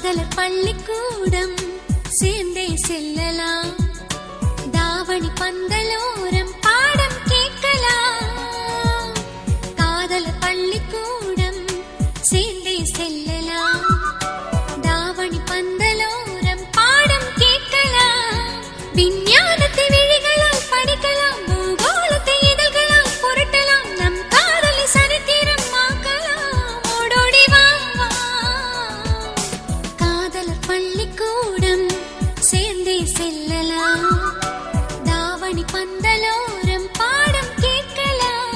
காதலர் பள்ளிக்கூடம் சேர்ந்தே செல்லலாம், தாவணி பந்தலோரம் பாடம் கேட்கலாம். காதலர் பள்ளிக்கூடம் சேர்ந்தே செல்லலாம், தாவணி பந்தலோரம் பாடம் கேட்கலாம். விஞ்ஞானத்தை விழிகளால் படிக்கலாம், பூகோளத்தை இதழ்களால் புரட்டலாம், நம் காதலை சரித்திரம் ஆக்கலாம். ஓடோடி வா வா. காதலர் பள்ளிக்கூடம் சேர்ந்தே செல்லலாம், தாவணி பந்தலோரம் பாடம் கேட்கலாம்.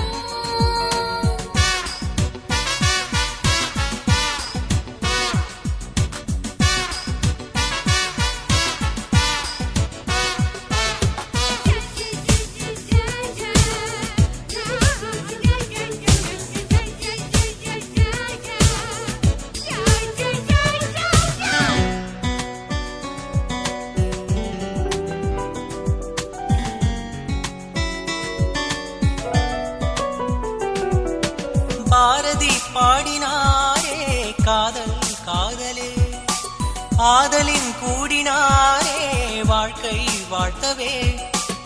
பாரதி பாடினாரே காதல் காதலே, ஆதலின் கூடினாரே வாழ்க்கை வாழ்த்தவே.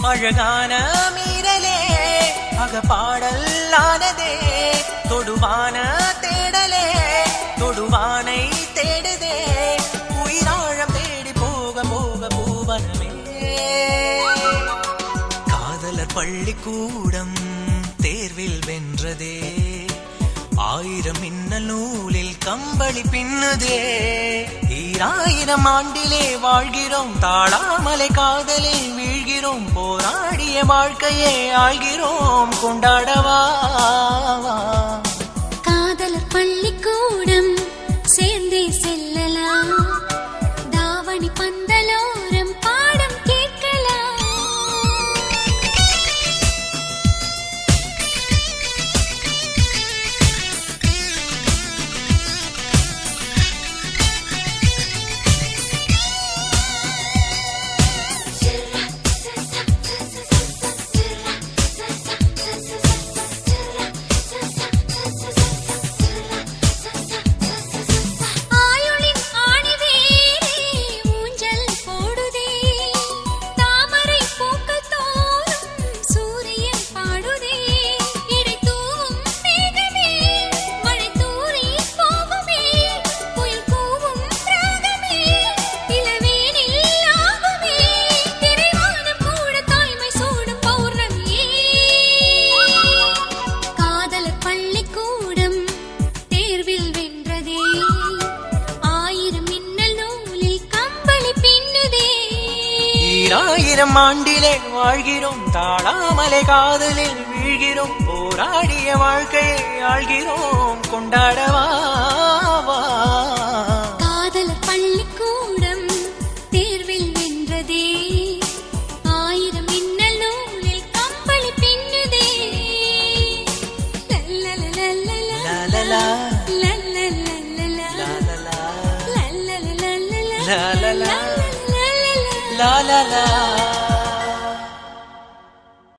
அழகான மீறலே அகப்பாடல் ஆனதே, தொடுவான தேடலே தொடுவானை தேடுதே. உயிராழம் தேடி போக போக பூவனமே. காதலர் பள்ளிக்கூடம் தேர்வில் வென்றதே, ஆயிரம் மின்னல் நூலில் கம்பளி பின்னுதே. ஈராயிரம் ஆண்டிலே வாழ்கிறோம், தாழாமலை காதலில் வீழ்கிறோம். போராடிய வாழ்க்கையே ஆழ்கிறோம், கொண்டாடவா. காதலர் பள்ளிக்கூடம் சேர்ந்தே செல்லலாம், தாவணி பந்தலோரம் பாடம் கேட்கலாம். ஆயுளின் ஆணிவேரே ஊஞ்சல் போடுதே, தாமரை பூக்கள் தோறும் சூரியன் பாடுதே. இடை தூவும் மேகமே மழை தூறி போகுமே, புயல் கூவும் ராகமே இளவேனில் ஆகுமே. திரைவானம் கூட தாய்மை சூடும் பௌர்ணமியே. காதலர் பள்ளிக்கூடம் தேர்வில் வென்றதே, ஆயிரம் மின்னல் நூலில் கம்பளி பின்னுதே. ஈராயிரம் ஆண்டிலே வாழ்கிறோம், தாழாமலை காதலில் வீழ்கிறோம். போராடிய வாழ்க்கையை ஆழ்கிறோம், கொண்டாடவா. காதலர் பள்ளிக்கூடம் தேர்வில் வென்றதே, ஆயிரம் மின்னல் நூலில் கம்பளி பின்னுதே. லல்லலலலலா, லாலலா, லல்லலலலலா, லாலலா, லல்லலலலலா, லாலலா, லல்லலலலலா. லாலலா.